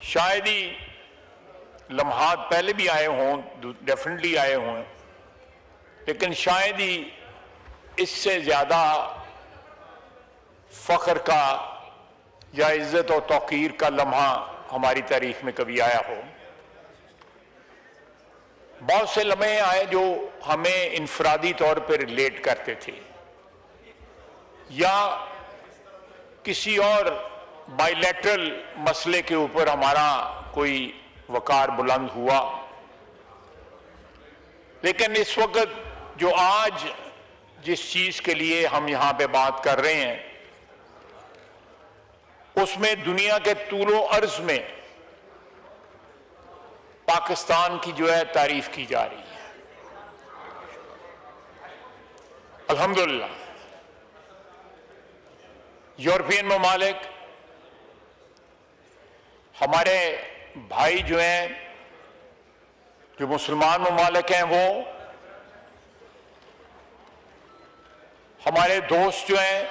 شاید ہی لمحات پہلے بھی آئے ہوں، ڈیفینیٹلی آئے ہوں، لیکن شاید ہی اس سے زیادہ فخر کا یا عزت و توقیر کا لمحہ ہماری تاریخ میں کبھی آیا ہو۔ بہت سے لمحے آئے جو ہمیں انفرادی طور پر ریلیٹ کرتے تھے، یا کسی اور بائی لیٹرل مسئلے کے اوپر ہمارا کوئی وقار بلند ہوا، لیکن اس وقت جو آج جس چیز کے لیے ہم یہاں پہ بات کر رہے ہیں، اس میں دنیا کے طول و عرض میں پاکستان کی جو ہے تعریف کی جا رہی ہے۔ الحمدللہ یورپین ممالک، ہمارے بھائی جو ہیں جو مسلمان ممالک ہیں، وہ ہمارے دوست جو ہیں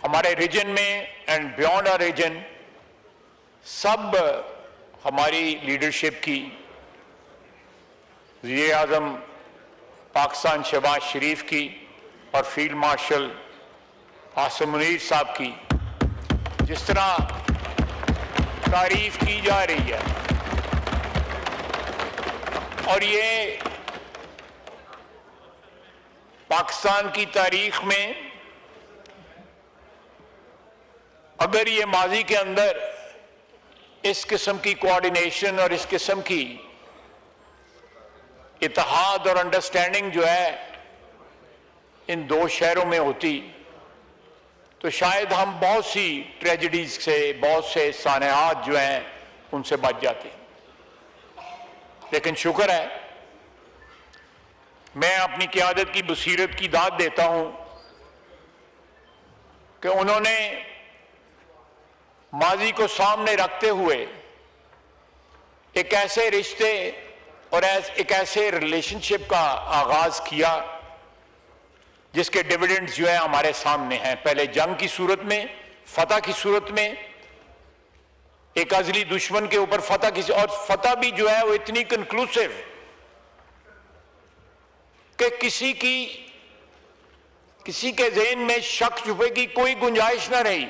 ہمارے ریجن میں اینڈ بیونڈ آر ریجن، سب ہماری لیڈرشپ کی، وزیر اعظم پاکستان شہباز شریف کی اور فیلڈ مارشل عاصم منیر صاحب کی جس طرح تعریف کی جا رہی ہے، اور یہ پاکستان کی تاریخ میں اگر یہ ماضی کے اندر اس قسم کی کوآرڈینیشن اور اس قسم کی اتحاد اور انڈرسٹینڈنگ جو ہے ان دو شہروں میں ہوتی تو شاید ہم بہت سی ٹریجڈیز سے، بہت سے سانحات جو ہیں ان سے بچ جاتے، لیکن شکر ہے میں اپنی قیادت کی بصیرت کی داد دیتا ہوں کہ انہوں نے ماضی کو سامنے رکھتے ہوئے ایک ایسے رشتے اور ایک ایسے ریلیشن شپ کا آغاز کیا جس کے ڈیویڈنڈز جو ہیں ہمارے سامنے ہیں، پہلے جنگ کی صورت میں، فتح کی صورت میں، ایک ازلی دشمن کے اوپر فتح کی، اور فتح بھی جو ہے وہ اتنی کنکلوسیو کہ کسی کے ذہن میں شک شبے کی کوئی گنجائش نہ رہی۔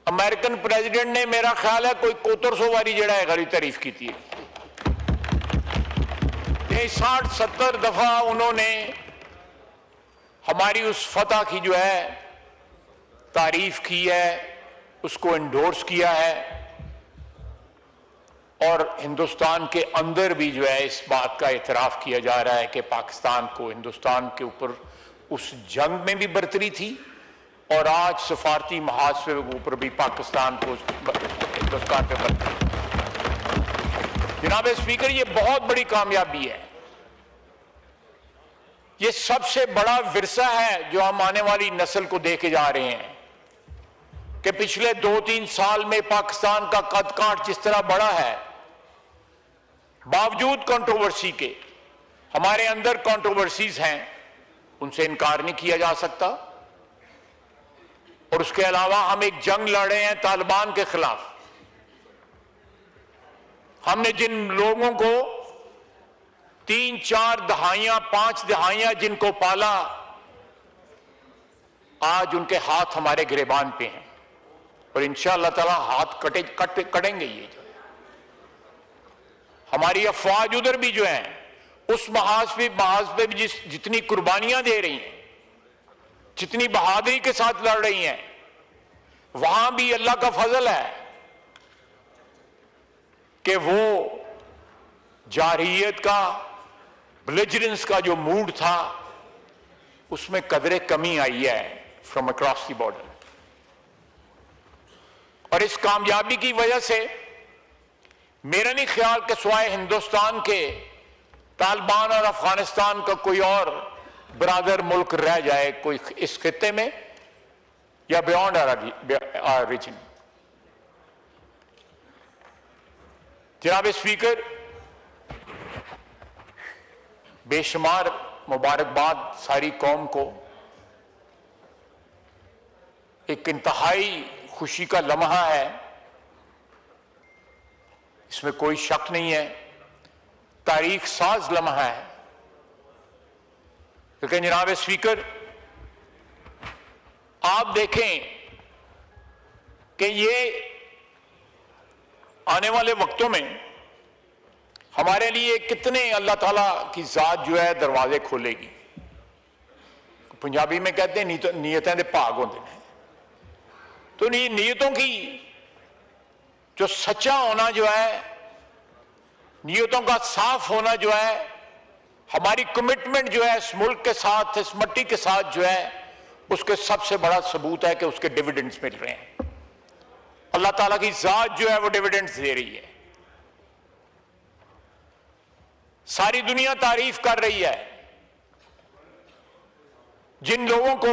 امریکن پریزیڈنٹ نے میرا خیال ہے کوئی 7100 واری جڑا ہے غریب تعریف کی تھی، 60-70 دفعہ انہوں نے ہماری اس فتح کی جو ہے تعریف کی ہے، اس کو انڈورس کیا ہے، اور ہندوستان کے اندر بھی جو ہے اس بات کا اعتراف کیا جا رہا ہے کہ پاکستان کو ہندوستان کے اوپر اس جنگ میں بھی برتری تھی، اور آج سفارتی محاذ کے اوپر بھی پاکستان کو ہندوستان پہ برتری۔ جناب اسپیکر، یہ بہت بڑی کامیابی ہے، یہ سب سے بڑا ورثہ ہے جو ہم آنے والی نسل کو دے کے جا رہے ہیں کہ پچھلے 2-3 سال میں پاکستان کا قد کانٹ جس طرح بڑا ہے، باوجود کنٹروورسی کے، ہمارے اندر کنٹروورسیز ہیں، ان سے انکار نہیں کیا جا سکتا، اور اس کے علاوہ ہم ایک جنگ لڑ رہے ہیں طالبان کے خلاف۔ ہم نے جن لوگوں کو 3-4 دہائیاں 5 دہائیاں جن کو پالا، آج ان کے ہاتھ ہمارے گریبان پہ ہیں، اور انشاءاللہ تعالی ہاتھ کٹیں گے۔ یہ جو ہماری افواج ادھر بھی جو ہیں اس محاذ پہ بھی جتنی قربانیاں دے رہی ہیں، جتنی بہادری کے ساتھ لڑ رہی ہیں، وہاں بھی اللہ کا فضل ہے کہ وہ جارحیت کا، بلیجرنس کا جو موڈ تھا اس میں قدرے کمی آئی ہے فرام اکراس دی بارڈر، اور اس کامیابی کی وجہ سے میرا نہیں خیال کہ سوائے ہندوستان کے طالبان اور افغانستان کا کوئی اور برادر ملک رہ جائے کوئی اس خطے میں یا بیونڈ آر ریجن۔ جناب اسپیکر، بے شمار مبارکباد ساری قوم کو، ایک انتہائی خوشی کا لمحہ ہے اس میں کوئی شک نہیں ہے، تاریخ ساز لمحہ ہے، لیکن جناب اسپیکر آپ دیکھیں کہ یہ آنے والے وقتوں میں ہمارے لیے کتنے اللہ تعالیٰ کی ذات جو ہے دروازے کھولے گی۔ پنجابی میں کہتے ہیں نیتیں دے بھاگ ہوندے ہیں، تو نیتوں کی جو سچا ہونا جو ہے، نیتوں کا صاف ہونا جو ہے، ہماری کمٹمنٹ جو ہے اس ملک کے ساتھ، اس مٹی کے ساتھ جو ہے، اس کے سب سے بڑا ثبوت ہے کہ اس کے ڈیویڈنڈز مل رہے ہیں۔ اللہ تعالیٰ کی ذات جو ہے وہ ڈیویڈنڈز دے رہی ہے۔ ساری دنیا تعریف کر رہی ہے۔ جن لوگوں کو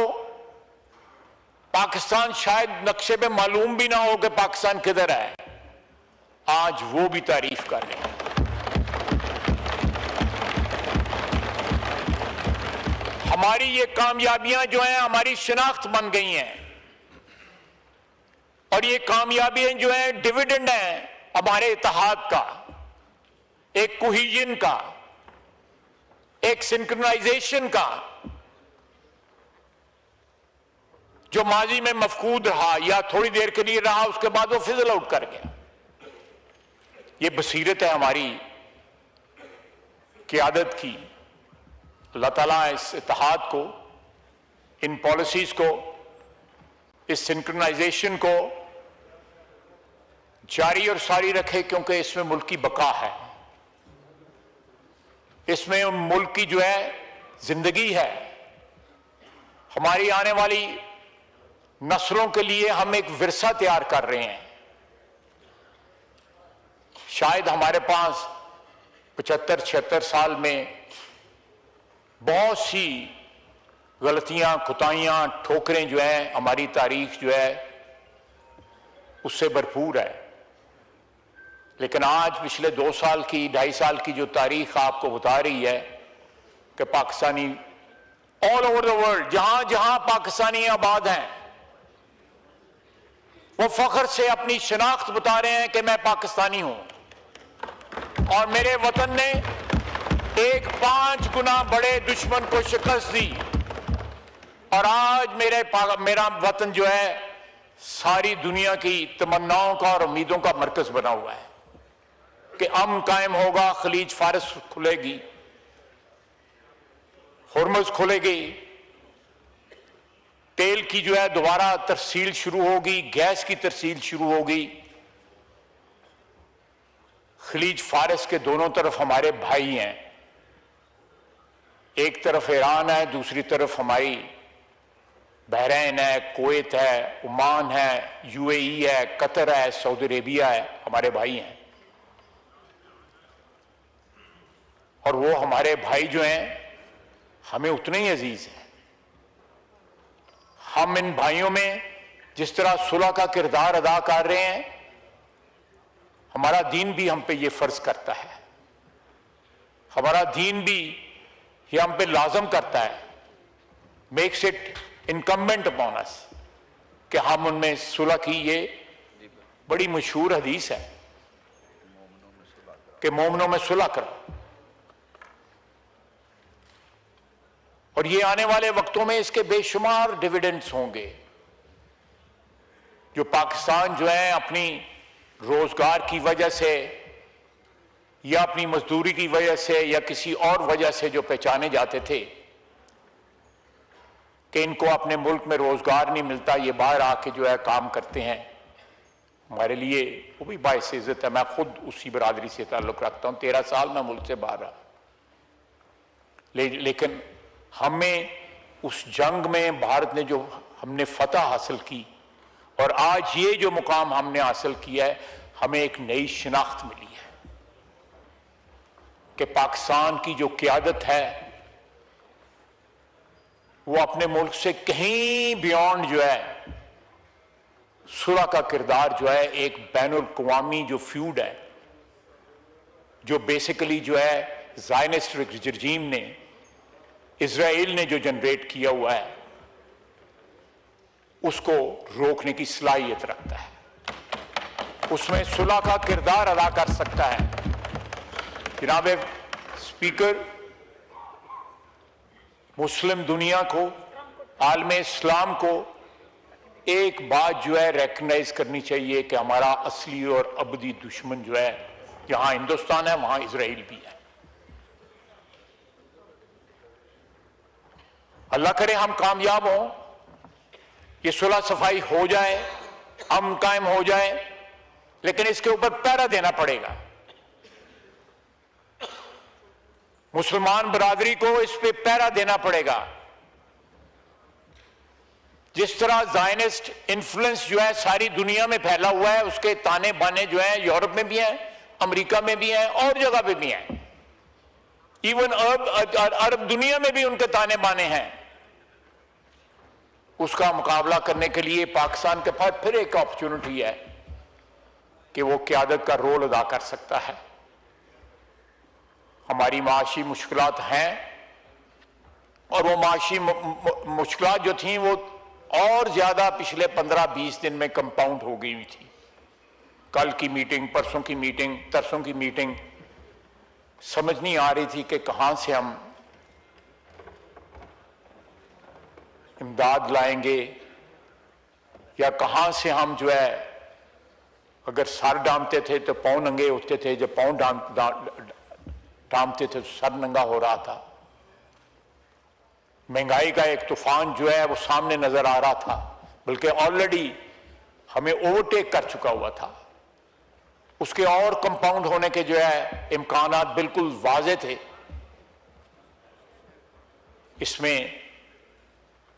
پاکستان شاید نقشے پہ معلوم بھی نہ ہو کہ پاکستان کدھر ہے، آج وہ بھی تعریف کر رہے ہیں۔ ہماری یہ کامیابیاں جو ہیں ہماری شناخت بن گئی ہیں، اور یہ کامیابیاں جو ہیں ڈیویڈنڈ ہیں ہمارے اتحاد کا، ایک کوہیژن کا، ایک سنکرونائزیشن کا، جو ماضی میں مفقود رہا یا تھوڑی دیر کے لیے رہا، اس کے بعد وہ فزل آؤٹ کر گیا۔ یہ بصیرت ہے ہماری قیادت کی۔ اللہ تعالیٰ اس اتحاد کو، ان پالیسیز کو، اس سنکرونائزیشن کو جاری اور ساری رکھے، کیونکہ اس میں ملک کی بقا ہے، اس میں ملک کی جو ہے زندگی ہے۔ ہماری آنے والی نسلوں کے لیے ہم ایک ورثہ تیار کر رہے ہیں۔ شاید ہمارے پاس 75-76 سال میں بہت سی غلطیاں، کوتاہیاں، ٹھوکریں جو ہیں، ہماری تاریخ جو ہے اس سے بھرپور ہے، لیکن آج پچھلے 2 سال کی، 2.5 سال کی جو تاریخ آپ کو بتا رہی ہے کہ Pakistani all over the world, جہاں جہاں پاکستانی آباد ہیں، وہ فخر سے اپنی شناخت بتا رہے ہیں کہ میں پاکستانی ہوں، اور میرے وطن نے ایک 5 گنا بڑے دشمن کو شکست دی، اور آج میرا وطن جو ہے ساری دنیا کی تمناؤں کا اور امیدوں کا مرکز بنا ہوا ہے کہ امن قائم ہوگا، خلیج فارس کھلے گی، ہرمز کھلے گی، تیل کی جو ہے دوبارہ ترسیل شروع ہوگی، گیس کی ترسیل شروع ہوگی۔ خلیج فارس کے دونوں طرف ہمارے بھائی ہیں، ایک طرف ایران ہے، دوسری طرف ہماری بحرین ہے، کویت ہے، عمان ہے، UAE ہے، قطر ہے، سعودی عربیہ ہے، ہمارے بھائی ہیں، اور وہ ہمارے بھائی جو ہیں ہمیں اتنے ہی عزیز ہیں۔ ہم ان بھائیوں میں جس طرح صلح کا کردار ادا کر رہے ہیں، ہمارا دین بھی ہم پہ یہ فرض کرتا ہے، ہمارا دین بھی یہ ہم پہ لازم کرتا ہے، میکس اٹ انکمبنٹ اپون اس، کہ ہم ان میں صلح کی۔ یہ بڑی مشہور حدیث ہے کہ مومنوں میں صلح کرو، اور یہ آنے والے وقتوں میں اس کے بے شمار ڈیویڈنڈز ہوں گے، جو پاکستان جو ہے اپنی روزگار کی وجہ سے یا اپنی مزدوری کی وجہ سے یا کسی اور وجہ سے جو پہچانے جاتے تھے کہ ان کو اپنے ملک میں روزگار نہیں ملتا، یہ باہر آ کے جو ہے کام کرتے ہیں، ہمارے لیے وہ بھی باعث عزت ہے۔ میں خود اسی برادری سے تعلق رکھتا ہوں، 13 سال میں ملک سے باہر رہا، لیکن ہمیں اس جنگ میں بھارت نے جو ہم نے فتح حاصل کی، اور آج یہ جو مقام ہم نے حاصل کیا ہے، ہمیں ایک نئی شناخت ملی ہے کہ پاکستان کی جو قیادت ہے وہ اپنے ملک سے کہیں بیونڈ جو ہے صلح کا کردار جو ہے ایک بین الاقوامی جو فیوڈ ہے، جو بیسیکلی جو ہے زائنسٹ رجیم نے، اسرائیل نے جو جنریٹ کیا ہوا ہے، اس کو روکنے کی صلاحیت رکھتا ہے۔ اس میں صلح کا کردار ادا کر سکتا ہے۔ جناب اسپیکر، مسلم دنیا کو، عالم اسلام کو ایک بات جو ہے ریکگنائز کرنی چاہیے کہ ہمارا اصلی اور ابدی دشمن جو ہے، جہاں ہندوستان ہے وہاں اسرائیل بھی ہے۔ اللہ کرے ہم کامیاب ہوں، یہ صلح صفائی ہو جائے، امن قائم ہو جائے، لیکن اس کے اوپر پہرا دینا پڑے گا۔ مسلمان برادری کو اس پہ پہرا دینا پڑے گا۔ جس طرح زائنسٹ انفلوئنس جو ہے ساری دنیا میں پھیلا ہوا ہے، اس کے تانے بانے جو ہیں یورپ میں بھی ہیں، امریکہ میں بھی ہیں، اور جگہ پہ بھی ہیں، ایون عرب دنیا میں بھی ان کے تانے بانے ہیں۔ اس کا مقابلہ کرنے کے لیے پاکستان کے پاس پھر ایک اپرچونٹی ہے کہ وہ قیادت کا رول ادا کر سکتا ہے۔ ہماری معاشی مشکلات ہیں، اور وہ معاشی مشکلات جو تھیں وہ اور زیادہ پچھلے 15-20 دن میں کمپاؤنڈ ہو گئی ہوئی تھی۔ کل کی میٹنگ، پرسوں کی میٹنگ، ترسوں کی میٹنگ، سمجھ نہیں آ رہی تھی کہ کہاں سے ہم امداد لائیں گے، یا کہاں سے ہم جو ہے، اگر سر ڈھانپتے تھے تو پاؤں ننگے اٹھتے تھے، جب پاؤں ڈھانپتے تھے تو سر ننگا ہو رہا تھا۔ مہنگائی کا ایک طوفان جو ہے وہ سامنے نظر آ رہا تھا، بلکہ آلریڈی ہمیں اوورٹیک کر چکا ہوا تھا۔ اس کے اور کمپاؤنڈ ہونے کے جو ہے امکانات بالکل واضح تھے۔ اس میں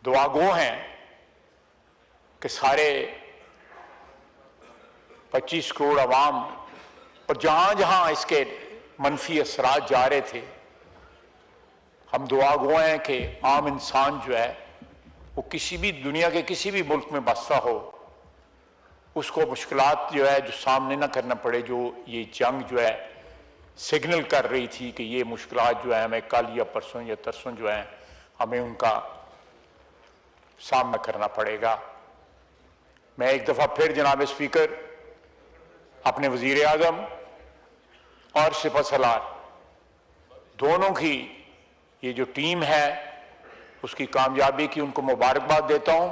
دعا گو ہیں کہ سارے 25 کروڑ عوام، اور جہاں جہاں اس کے منفی اثرات جا رہے تھے، ہم دعا گو ہیں کہ عام انسان جو ہے وہ کسی بھی دنیا کے کسی بھی ملک میں بستا ہو، اس کو مشکلات جو ہے جو سامنے نہ کرنا پڑے، جو یہ جنگ جو ہے سگنل کر رہی تھی کہ یہ مشکلات جو ہے ہمیں کل یا پرسوں یا ترسوں جو ہیں ہمیں ان کا سامنا کرنا پڑے گا۔ میں ایک دفعہ پھر جناب اسپیکر اپنے وزیر اعظم اور سپہ سالار دونوں کی یہ جو ٹیم ہے اس کی کامیابی کی ان کو مبارکباد دیتا ہوں۔